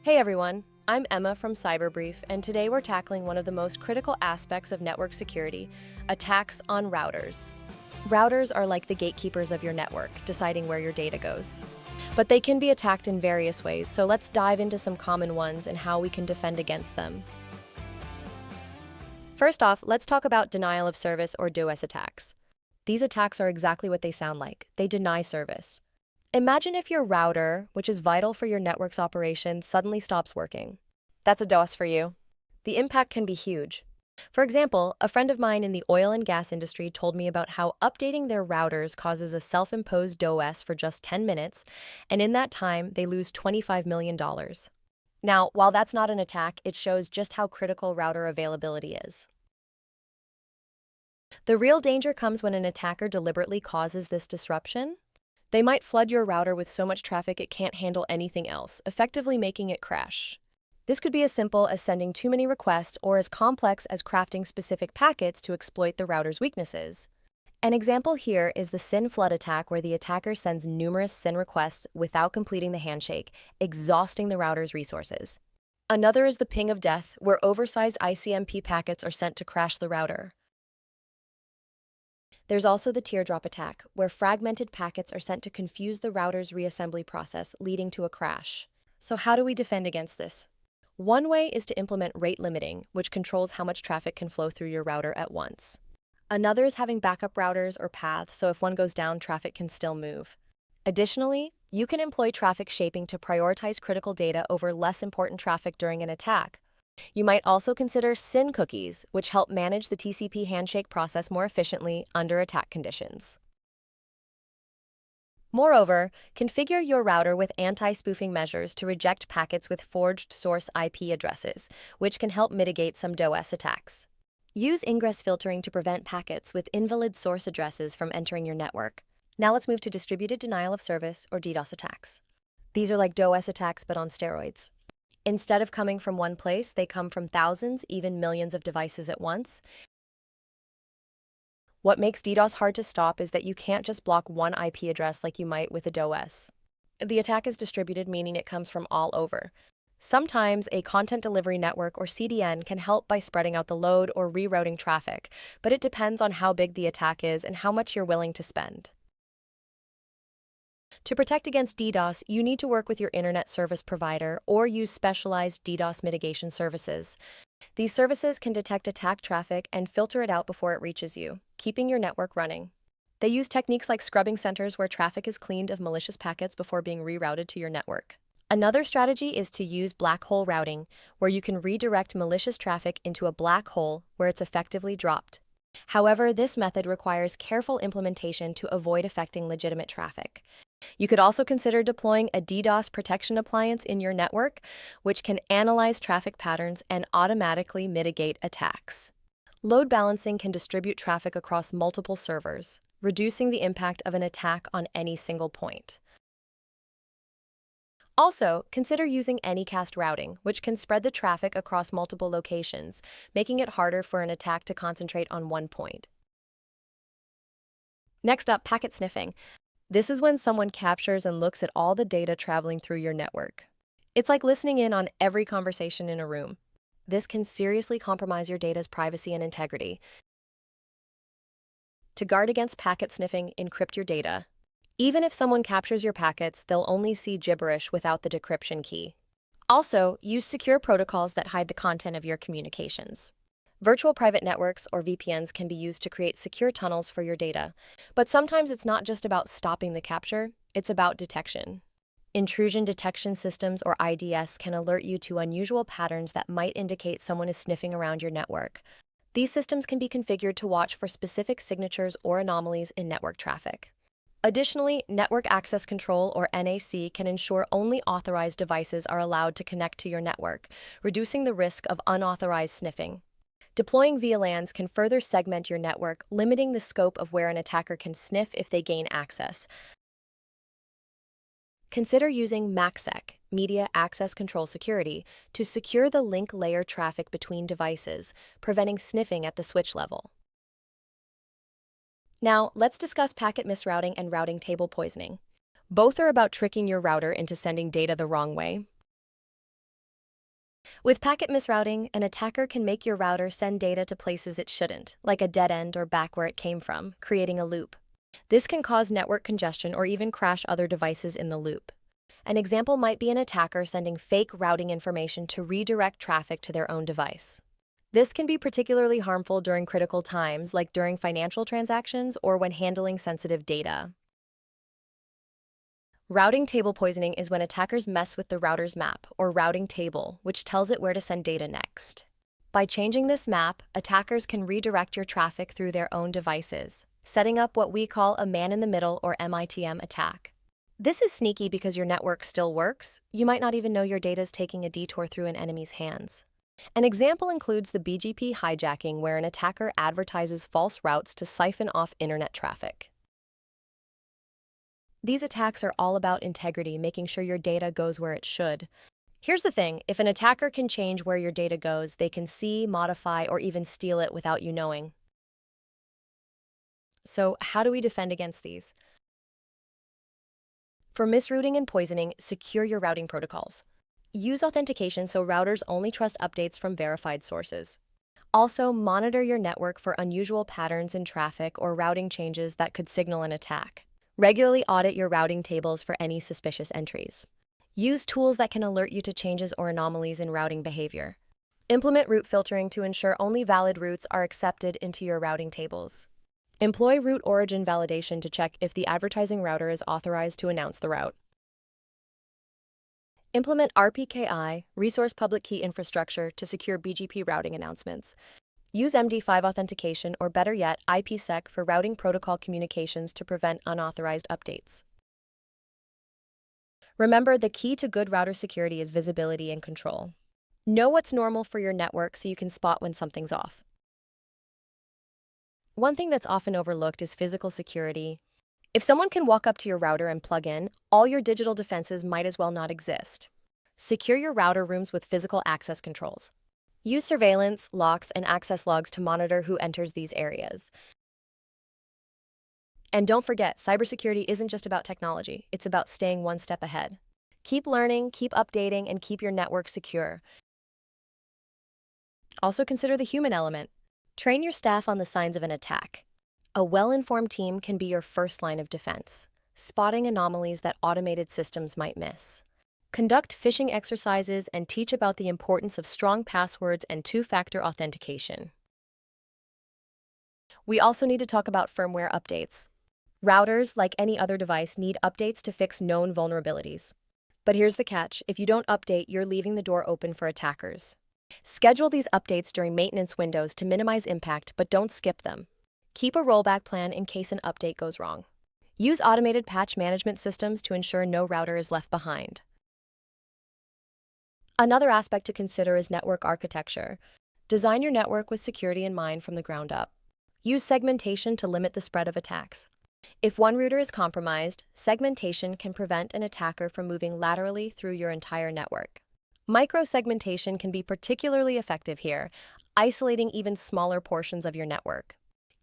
Hey everyone, I'm Emma from CyberBrief, and today we're tackling one of the most critical aspects of network security, attacks on routers. Routers are like the gatekeepers of your network, deciding where your data goes. But they can be attacked in various ways, so let's dive into some common ones and how we can defend against them. First off, let's talk about denial of service or DoS attacks. These attacks are exactly what they sound like. They deny service. Imagine if your router, which is vital for your network's operation, suddenly stops working. That's a DoS for you. The impact can be huge. For example, a friend of mine in the oil and gas industry told me about how updating their routers causes a self-imposed DoS for just 10 minutes, and in that time, they lose $25 million. Now, while that's not an attack, it shows just how critical router availability is. The real danger comes when an attacker deliberately causes this disruption. They might flood your router with so much traffic it can't handle anything else, effectively making it crash. This could be as simple as sending too many requests or as complex as crafting specific packets to exploit the router's weaknesses. An example here is the SYN flood attack, where the attacker sends numerous SYN requests without completing the handshake, exhausting the router's resources. Another is the ping of death, where oversized ICMP packets are sent to crash the router. There's also the teardrop attack, where fragmented packets are sent to confuse the router's reassembly process, leading to a crash. So how do we defend against this? One way is to implement rate limiting, which controls how much traffic can flow through your router at once. Another is having backup routers or paths, so if one goes down, traffic can still move. Additionally, you can employ traffic shaping to prioritize critical data over less important traffic during an attack. You might also consider SYN cookies, which help manage the TCP handshake process more efficiently under attack conditions. Moreover, configure your router with anti-spoofing measures to reject packets with forged source IP addresses, which can help mitigate some DoS attacks. Use ingress filtering to prevent packets with invalid source addresses from entering your network. Now let's move to distributed denial of service or DDoS attacks. These are like DoS attacks but on steroids. Instead of coming from one place, they come from thousands, even millions of devices at once. What makes DDoS hard to stop is that you can't just block one IP address like you might with a DoS. The attack is distributed, meaning it comes from all over. Sometimes a content delivery network or CDN can help by spreading out the load or rerouting traffic, but it depends on how big the attack is and how much you're willing to spend. To protect against DDoS, you need to work with your internet service provider or use specialized DDoS mitigation services. These services can detect attack traffic and filter it out before it reaches you, keeping your network running. They use techniques like scrubbing centers, where traffic is cleaned of malicious packets before being rerouted to your network. Another strategy is to use black hole routing, where you can redirect malicious traffic into a black hole where it's effectively dropped. However, this method requires careful implementation to avoid affecting legitimate traffic. You could also consider deploying a DDoS protection appliance in your network, which can analyze traffic patterns and automatically mitigate attacks. Load balancing can distribute traffic across multiple servers, reducing the impact of an attack on any single point. Also, consider using anycast routing, which can spread the traffic across multiple locations, making it harder for an attack to concentrate on one point. Next up, packet sniffing. This is when someone captures and looks at all the data traveling through your network. It's like listening in on every conversation in a room. This can seriously compromise your data's privacy and integrity. To guard against packet sniffing, encrypt your data. Even if someone captures your packets, they'll only see gibberish without the decryption key. Also, use secure protocols that hide the content of your communications. Virtual private networks, or VPNs, can be used to create secure tunnels for your data. But sometimes it's not just about stopping the capture, it's about detection. Intrusion detection systems, or IDS, can alert you to unusual patterns that might indicate someone is sniffing around your network. These systems can be configured to watch for specific signatures or anomalies in network traffic. Additionally, network access control, or NAC, can ensure only authorized devices are allowed to connect to your network, reducing the risk of unauthorized sniffing. Deploying VLANs can further segment your network, limiting the scope of where an attacker can sniff if they gain access. Consider using MACsec, Media Access Control Security, to secure the link layer traffic between devices, preventing sniffing at the switch level. Now, let's discuss packet misrouting and routing table poisoning. Both are about tricking your router into sending data the wrong way. With packet misrouting, an attacker can make your router send data to places it shouldn't, like a dead end or back where it came from, creating a loop. This can cause network congestion or even crash other devices in the loop. An example might be an attacker sending fake routing information to redirect traffic to their own device. This can be particularly harmful during critical times, like during financial transactions or when handling sensitive data. Routing table poisoning is when attackers mess with the router's map, or routing table, which tells it where to send data next. By changing this map, attackers can redirect your traffic through their own devices, setting up what we call a man-in-the-middle or MITM attack. This is sneaky because your network still works. You might not even know your data is taking a detour through an enemy's hands. An example includes the BGP hijacking, where an attacker advertises false routes to siphon off internet traffic. These attacks are all about integrity, making sure your data goes where it should. Here's the thing, if an attacker can change where your data goes, they can see, modify, or even steal it without you knowing. So, how do we defend against these? For misrouting and poisoning, secure your routing protocols. Use authentication so routers only trust updates from verified sources. Also, monitor your network for unusual patterns in traffic or routing changes that could signal an attack. Regularly audit your routing tables for any suspicious entries. Use tools that can alert you to changes or anomalies in routing behavior. Implement route filtering to ensure only valid routes are accepted into your routing tables. Employ route origin validation to check if the advertising router is authorized to announce the route. Implement RPKI, Resource Public Key Infrastructure, to secure BGP routing announcements. Use MD5 authentication, or better yet, IPsec, for routing protocol communications to prevent unauthorized updates. Remember, the key to good router security is visibility and control. Know what's normal for your network so you can spot when something's off. One thing that's often overlooked is physical security. If someone can walk up to your router and plug in, all your digital defenses might as well not exist. Secure your router rooms with physical access controls. Use surveillance, locks, and access logs to monitor who enters these areas. And don't forget, cybersecurity isn't just about technology, it's about staying one step ahead. Keep learning, keep updating, and keep your network secure. Also consider the human element. Train your staff on the signs of an attack. A well-informed team can be your first line of defense, spotting anomalies that automated systems might miss. Conduct phishing exercises and teach about the importance of strong passwords and two-factor authentication. We also need to talk about firmware updates. Routers, like any other device, need updates to fix known vulnerabilities. But here's the catch: if you don't update, you're leaving the door open for attackers. Schedule these updates during maintenance windows to minimize impact, but don't skip them. Keep a rollback plan in case an update goes wrong. Use automated patch management systems to ensure no router is left behind. Another aspect to consider is network architecture. Design your network with security in mind from the ground up. Use segmentation to limit the spread of attacks. If one router is compromised, segmentation can prevent an attacker from moving laterally through your entire network. Micro-segmentation can be particularly effective here, isolating even smaller portions of your network.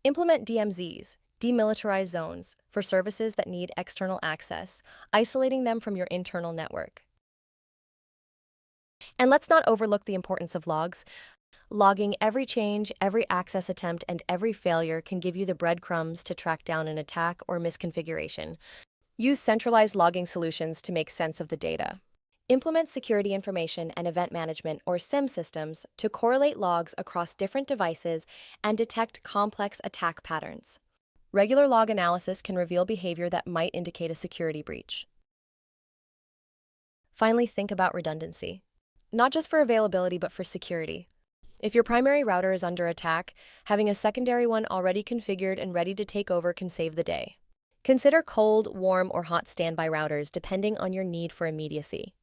Implement DMZs, demilitarized zones, for services that need external access, isolating them from your internal network. And let's not overlook the importance of logs. Logging every change, every access attempt, and every failure can give you the breadcrumbs to track down an attack or misconfiguration. Use centralized logging solutions to make sense of the data. Implement security information and event management, or SIEM systems, to correlate logs across different devices and detect complex attack patterns. Regular log analysis can reveal behavior that might indicate a security breach. Finally, think about redundancy. Not just for availability, but for security. If your primary router is under attack, having a secondary one already configured and ready to take over can save the day. Consider cold, warm, or hot standby routers depending on your need for immediacy.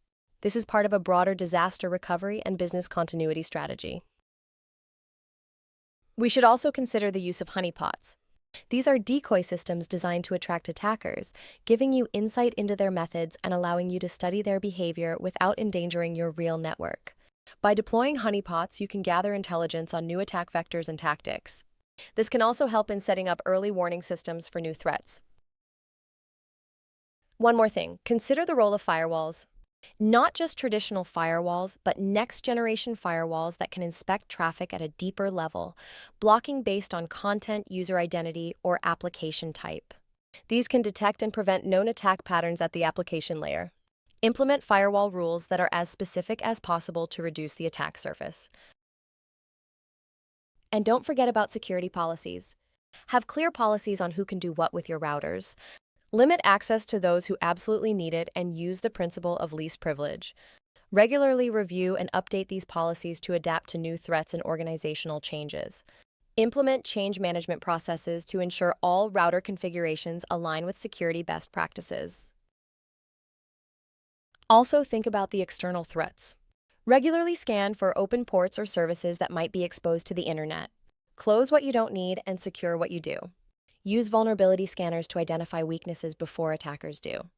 This is part of a broader disaster recovery and business continuity strategy. We should also consider the use of honeypots. These are decoy systems designed to attract attackers, giving you insight into their methods and allowing you to study their behavior without endangering your real network. By deploying honeypots, you can gather intelligence on new attack vectors and tactics. This can also help in setting up early warning systems for new threats. One more thing, consider the role of firewalls. Not just traditional firewalls, but next-generation firewalls that can inspect traffic at a deeper level, blocking based on content, user identity, or application type. These can detect and prevent known attack patterns at the application layer. Implement firewall rules that are as specific as possible to reduce the attack surface. And don't forget about security policies. Have clear policies on who can do what with your routers. Limit access to those who absolutely need it and use the principle of least privilege. Regularly review and update these policies to adapt to new threats and organizational changes. Implement change management processes to ensure all router configurations align with security best practices. Also, think about the external threats. Regularly scan for open ports or services that might be exposed to the internet. Close what you don't need and secure what you do. Use vulnerability scanners to identify weaknesses before attackers do.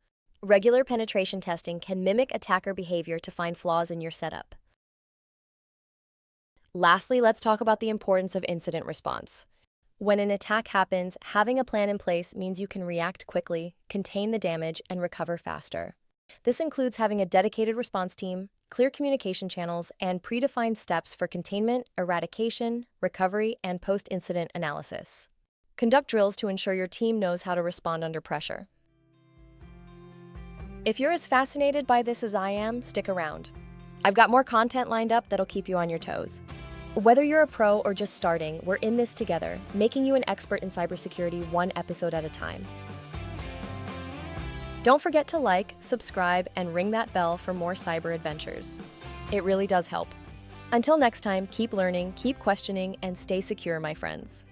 Regular penetration testing can mimic attacker behavior to find flaws in your setup. Lastly, let's talk about the importance of incident response. When an attack happens, having a plan in place means you can react quickly, contain the damage, and recover faster. This includes having a dedicated response team, clear communication channels, and predefined steps for containment, eradication, recovery, and post-incident analysis. Conduct drills to ensure your team knows how to respond under pressure. If you're as fascinated by this as I am, stick around. I've got more content lined up that'll keep you on your toes. Whether you're a pro or just starting, we're in this together, making you an expert in cybersecurity one episode at a time. Don't forget to like, subscribe, and ring that bell for more cyber adventures. It really does help. Until next time, keep learning, keep questioning, and stay secure, my friends.